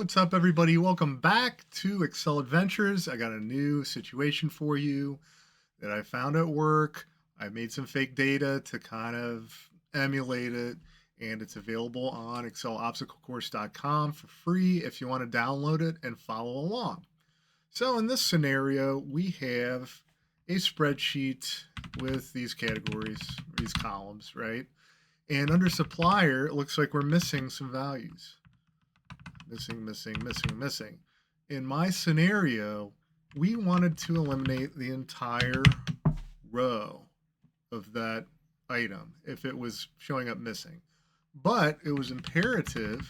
What's up, everybody? Welcome back to Excel Adventures. I got a new situation for you that I found at work. I made some fake data to kind of emulate it, and it's available on excelobstaclecourse.com for free if you want to download it and follow along. So in this scenario, we have a spreadsheet with these categories, these columns, right? And under supplier, it looks like we're missing some values. Missing. In my scenario, we wanted to eliminate the entire row of that item if it was showing up missing. But it was imperative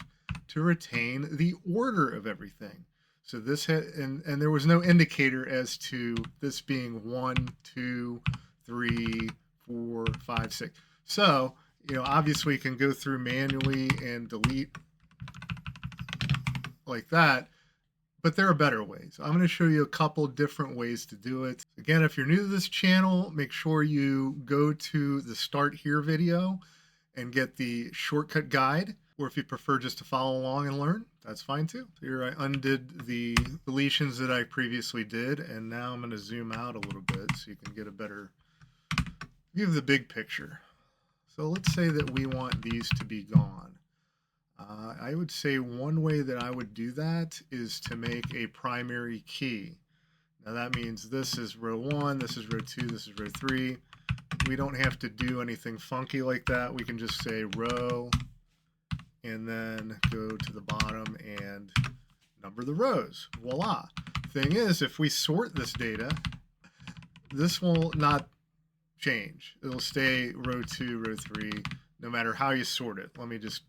to retain the order of everything. So this had, and there was no indicator as to this being 1, 2, 3, 4, 5, 6. So, obviously you can go through manually and delete like that, but there are better ways. I'm going to show you a couple different ways to do it. Again, if you're new to this channel, make sure you go to the Start Here video and get the shortcut guide, or if you prefer just to follow along and learn, that's fine too. Here I undid the deletions that I previously did, and now I'm going to zoom out a little bit so you can get a better view of the big picture. So let's say that we want these to be gone. I would say one way that I would do that is to make a primary key. Now that means this is row 1, this is row 2, this is row 3. We don't have to do anything funky like that. We can just say row and then go to the bottom and number the rows. Voila. Thing is, if we sort this data, this will not change. It'll stay row 2, row 3, no matter how you sort it. Let me just,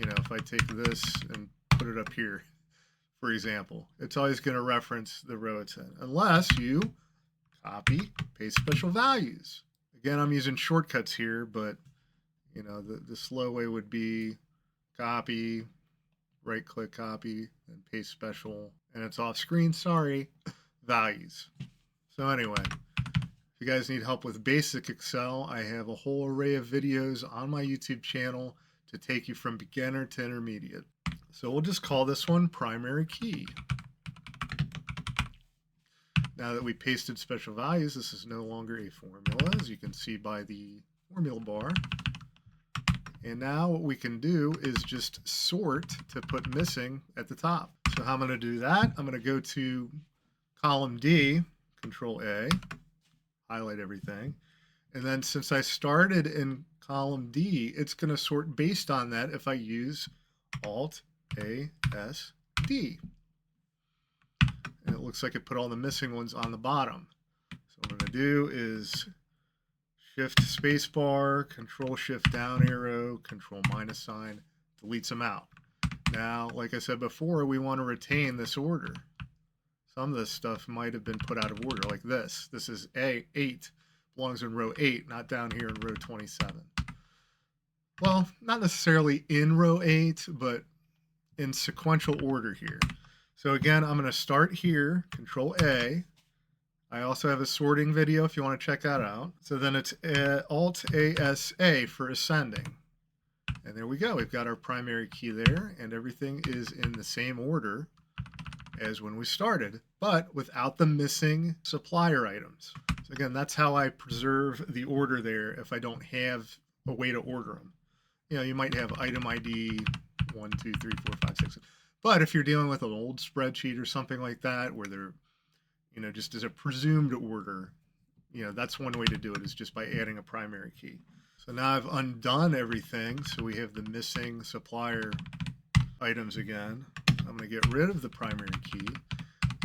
if I take this and put it up here, for example, it's always going to reference the row it's in, unless you copy, paste special values. Again, I'm using shortcuts here, but the slow way would be copy, right click, copy, and paste special, and it's off screen, sorry, values. So anyway, if you guys need help with basic Excel, I have a whole array of videos on my YouTube channel to take you from beginner to intermediate. So we'll just call this one primary key. Now that we pasted special values, this is no longer a formula, as you can see by the formula bar. And now what we can do is just sort to put missing at the top. So how I'm going to do that, I'm going to go to column D, Control A, highlight everything. And then since I started in column D, it's going to sort based on that if I use Alt A S D. And it looks like it put all the missing ones on the bottom. So what I'm going to do is Shift spacebar, Control Shift down arrow, Control minus sign, deletes them out. Now, like I said before, we want to retain this order. Some of this stuff might have been put out of order, like this. This is A8, belongs in row 8, not down here in row 27. Well, not necessarily in row 8, but in sequential order here. So again, I'm going to start here, Control A. I also have a sorting video if you want to check that out. So then it's Alt ASA for ascending. And there we go. We've got our primary key there, and everything is in the same order as when we started, but without the missing supplier items. So again, that's how I preserve the order there if I don't have a way to order them. You might have item ID 1, 2, 3, 4, 5, 6. But if you're dealing with an old spreadsheet or something like that, where they're, just as a presumed order, that's one way to do it, is just by adding a primary key. So now I've undone everything. So we have the missing supplier items again. I'm going to get rid of the primary key.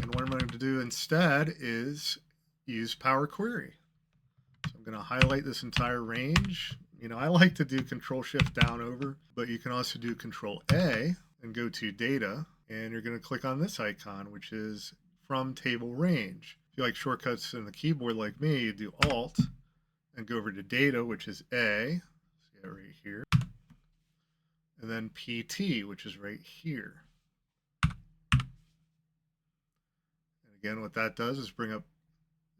And what I'm going to do instead is use Power Query. So I'm going to highlight this entire range. I like to do Control Shift down over, but you can also do Control A and go to Data, and you're going to click on this icon, which is From Table Range. If you like shortcuts in the keyboard like me, you do Alt and go over to Data, which is A, see that right here, and then PT, which is right here. And again, what that does is it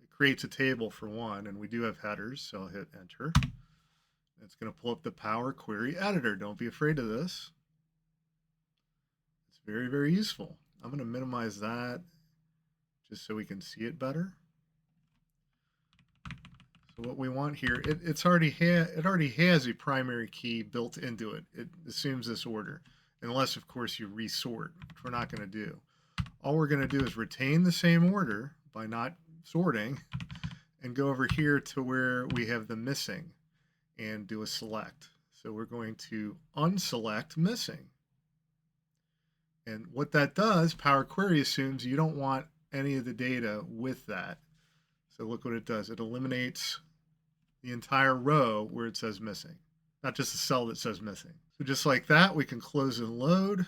creates a table for one, and we do have headers, so I'll hit Enter. It's going to pull up the Power Query Editor. Don't be afraid of this. Very, very useful. I'm going to minimize that just so we can see it better. So what we want here, it already has a primary key built into it. It assumes this order, unless of course you resort, which we're not going to do. All we're going to do is retain the same order by not sorting and go over here to where we have the missing and do a select. So we're going to unselect missing. And what that does, Power Query assumes you don't want any of the data with that. So look what it does. It eliminates the entire row where it says missing, not just the cell that says missing. So just like that, we can close and load.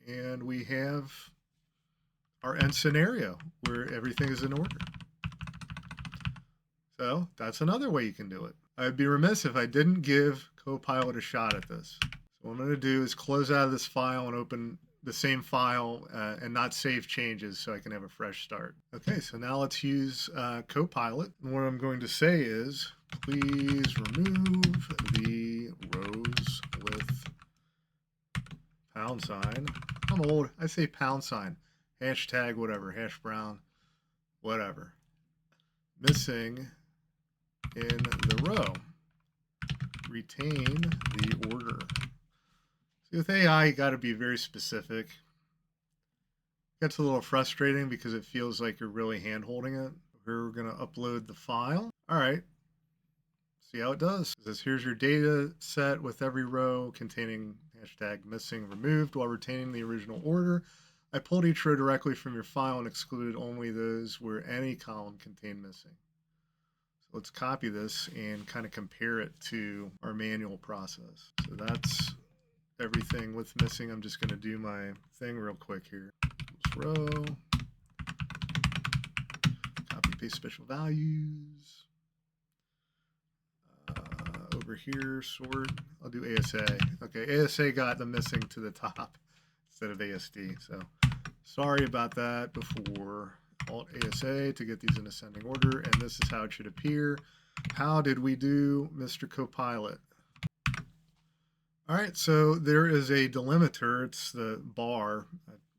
And we have our end scenario where everything is in order. So that's another way you can do it. I'd be remiss if I didn't give Copilot a shot at this. So what I'm going to do is close out of this file and open the same file and not save changes so I can have a fresh start. Okay, so now let's use Copilot. And what I'm going to say is, please remove the rows with £. I'm old. I say £, hashtag whatever, hash brown, whatever. Missing in the row. Retain the order. See, with AI, you got to be very specific. It gets a little frustrating because it feels like you're really hand-holding it. We're going to upload the file. All right. See how it does. It says, here's your data set with every row containing hashtag missing removed while retaining the original order. I pulled each row directly from your file and excluded only those where any column contained missing. So let's copy this and kind of compare it to our manual process. So that's everything with missing. I'm just going to do my thing real quick here. Row, copy paste special values. Over here, sort. I'll do ASA. Okay, ASA got the missing to the top instead of ASD. So sorry about that before. Alt ASA to get these in ascending order, and this is how it should appear. How did we do, Mr. Copilot? All right, so there is a delimiter. It's the bar.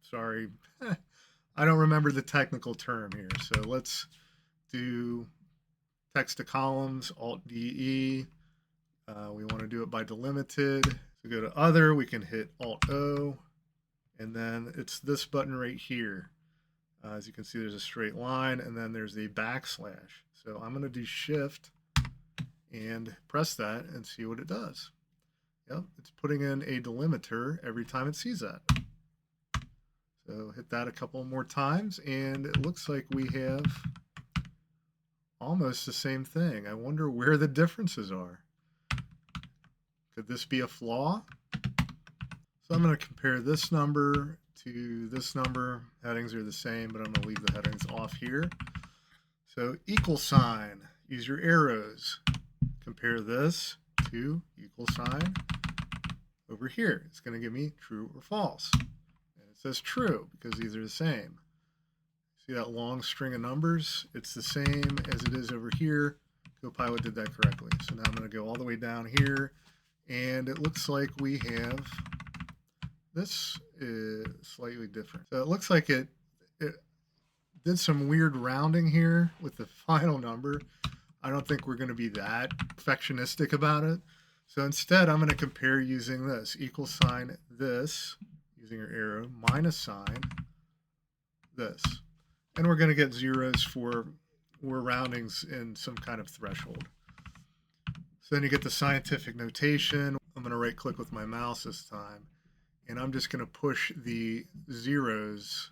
Sorry, I don't remember the technical term here. So let's do text to columns, Alt DE. We want to do it by delimited. So go to other, we can hit Alt O, and then it's this button right here. As you can see, there's a straight line, and then there's a backslash. So I'm going to do Shift and press that and see what it does. Yep, it's putting in a delimiter every time it sees that. So hit that a couple more times, and it looks like we have almost the same thing. I wonder where the differences are. Could this be a flaw? So I'm going to compare this number to this number. Headings are the same, but I'm going to leave the headings off here. So equal sign, use your arrows. Compare this to equal sign over here. It's going to give me true or false. And it says true because these are the same. See that long string of numbers? It's the same as it is over here. Copilot did that correctly. So now I'm going to go all the way down here, and it looks like we have this is slightly different. So it looks like it did some weird rounding here with the final number. I don't think we're going to be that perfectionistic about it. So instead, I'm going to compare using this equal sign this, using your arrow, minus sign this. And we're going to get zeros for roundings in some kind of threshold. So then you get the scientific notation. I'm going to right click with my mouse this time, and I'm just going to push the zeros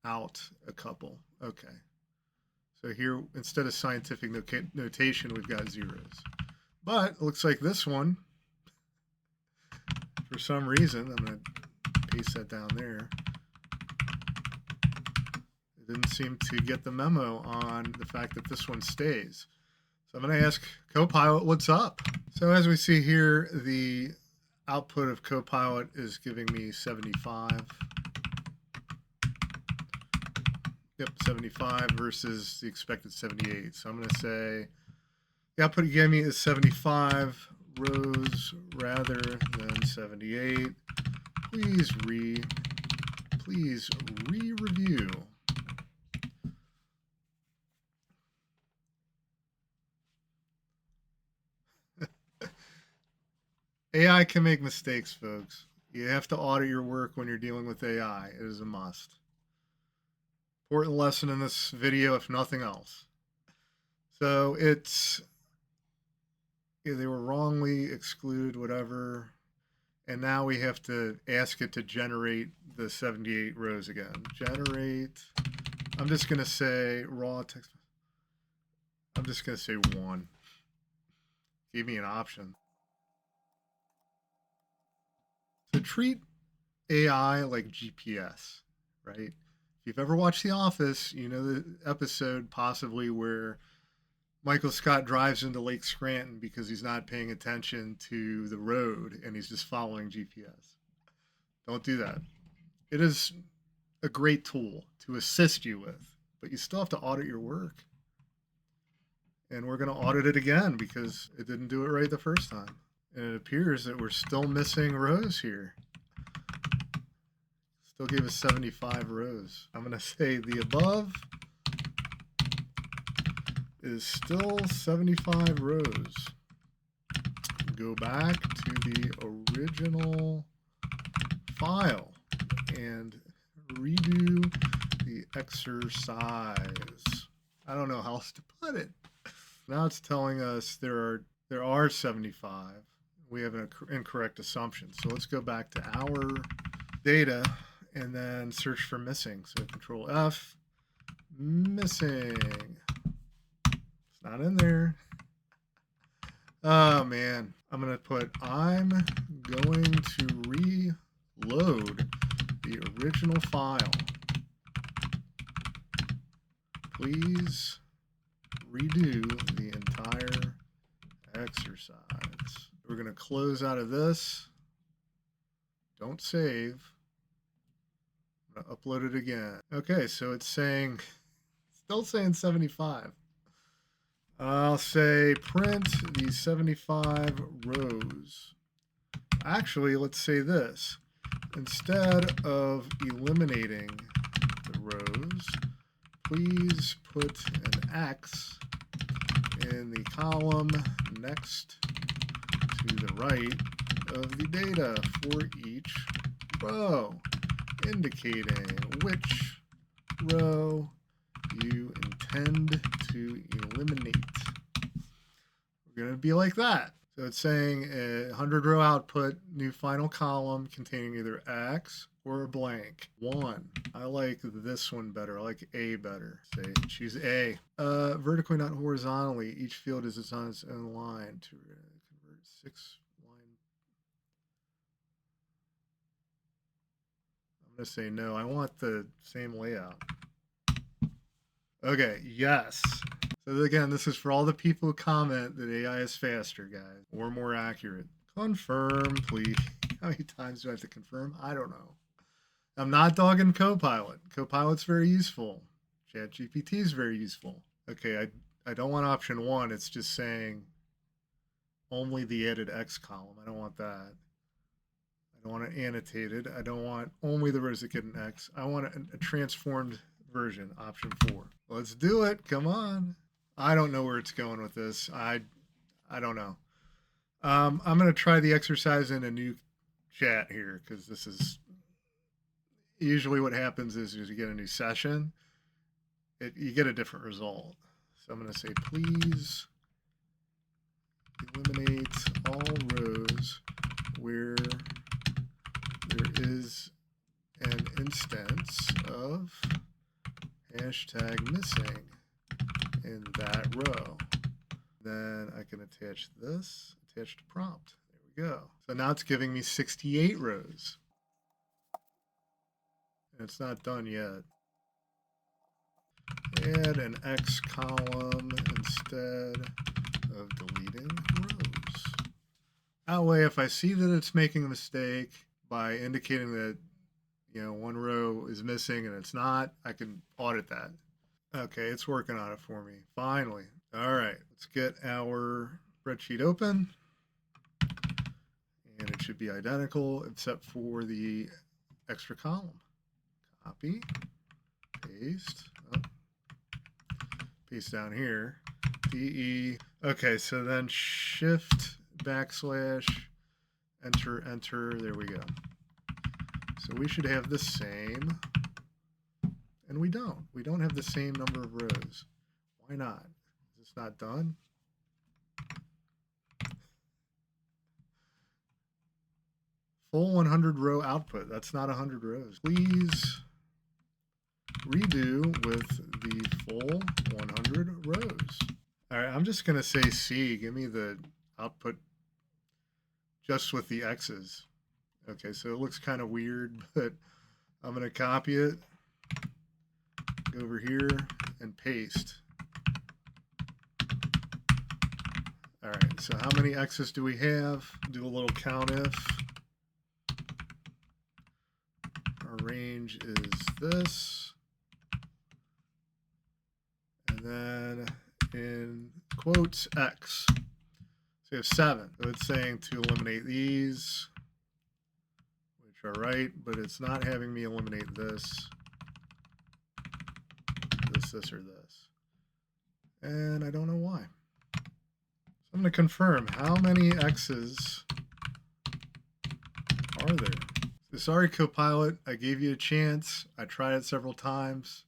out a couple. Okay. So here, instead of scientific notation, we've got zeros. But it looks like this one, for some reason, I'm going to paste that down there. It didn't seem to get the memo on the fact that this one stays. So I'm going to ask Copilot what's up. So as we see here, the output of Copilot is giving me 75. Yep, 75 versus the expected 78. So I'm going to say the output it gave me is 75. rows rather than 78. Please re-review. AI can make mistakes, folks. You have to audit your work when you're dealing with AI. It is a must. Important lesson in this video, if nothing else. So they were wrongly excluded, whatever. And now we have to ask it to generate the 78 rows again. Generate, I'm just going to say raw text. I'm just going to say 1. Give me an option. So treat AI like GPS, right? If you've ever watched The Office, you know the episode possibly where Michael Scott drives into Lake Scranton because he's not paying attention to the road and he's just following GPS. Don't do that. It is a great tool to assist you with, but you still have to audit your work. And we're going to audit it again because it didn't do it right the first time. And it appears that we're still missing rows here. Still gave us 75 rows. I'm going to say the above is still 75 rows. Go back to the original file and redo the exercise. I don't know how else to put it. Now it's telling us there are 75. We have an incorrect assumption. So let's go back to our data and then search for missing. So Control F, missing. It's not in there. Oh man, I'm going to put I'm going to reload the original file. Please redo the entire exercise. We're going to close out of this. Don't save. I'm going to upload it again. Okay, so it's saying, still saying 75. I'll say print the 75 rows. Actually, let's say this. Instead of eliminating the rows, please put an X in the column next to the right of the data for each row, indicating which row you intend to eliminate. We're going to be like that. So it's saying a 100 row output, new final column containing either X or a blank. 1. I like this one better. I like A better. Say choose A. Vertically, not horizontally. Each field is on its own line to convert 6 line. I'm going to say no. I want the same layout. Okay, yes. So again, this is for all the people who comment that AI is faster, guys, or more accurate. Confirm, please. How many times do I have to confirm? I don't know. I'm not dogging Copilot. Copilot's very useful. ChatGPT is very useful. Okay, I don't want option 1. It's just saying only the added X column. I don't want that. I don't want it annotated. I don't want only the rows that get an X. I want a transformed version, option 4. Let's do it. Come on. I don't know where it's going with this. I don't know. I'm going to try the exercise in a new chat here because this is usually what happens is you get a new session, you get a different result. So I'm going to say, please eliminate all rows where there is an instance of hashtag missing in that row. Then I can attach this, attach to prompt. There we go. So now it's giving me 68 rows. And it's not done yet. Add an X column instead of deleting rows. That way, if I see that it's making a mistake by indicating that, one row is missing and it's not, I can audit that. Okay, it's working on it for me. Finally. All right, let's get our spreadsheet open. should be identical except for the extra column. Copy, paste, paste down here, DE. Okay, so then shift backslash, enter, enter, there we go. So we should have the same, and we don't. We don't have the same number of rows. Why not? Is this not done? Full 100 row output. That's not 100 rows. Please redo with the full 100 rows. All right, I'm just going to say C. Give me the output just with the X's. Okay, so it looks kind of weird, but I'm going to copy it, go over here, and paste. All right, so how many X's do we have? Do a little count if. Our range is this. And then in quotes, X. So we have 7. So it's saying to eliminate these, which are right, but it's not having me eliminate this, this, or this. And I don't know why. So I'm going to confirm how many X's are there. So sorry, Copilot, I gave you a chance. I tried it several times.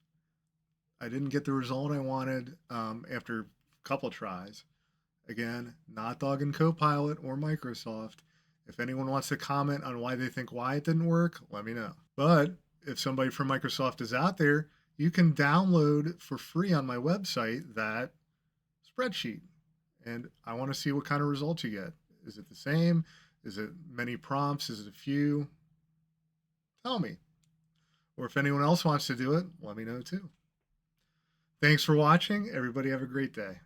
I didn't get the result I wanted after a couple tries. Again, not dogging Copilot or Microsoft. If anyone wants to comment on why they think why it didn't work, let me know. But if somebody from Microsoft is out there, you can download for free on my website that spreadsheet. And I want to see what kind of results you get. Is it the same? Is it many prompts? Is it a few? Tell me. Or if anyone else wants to do it, let me know too. Thanks for watching. Everybody have a great day.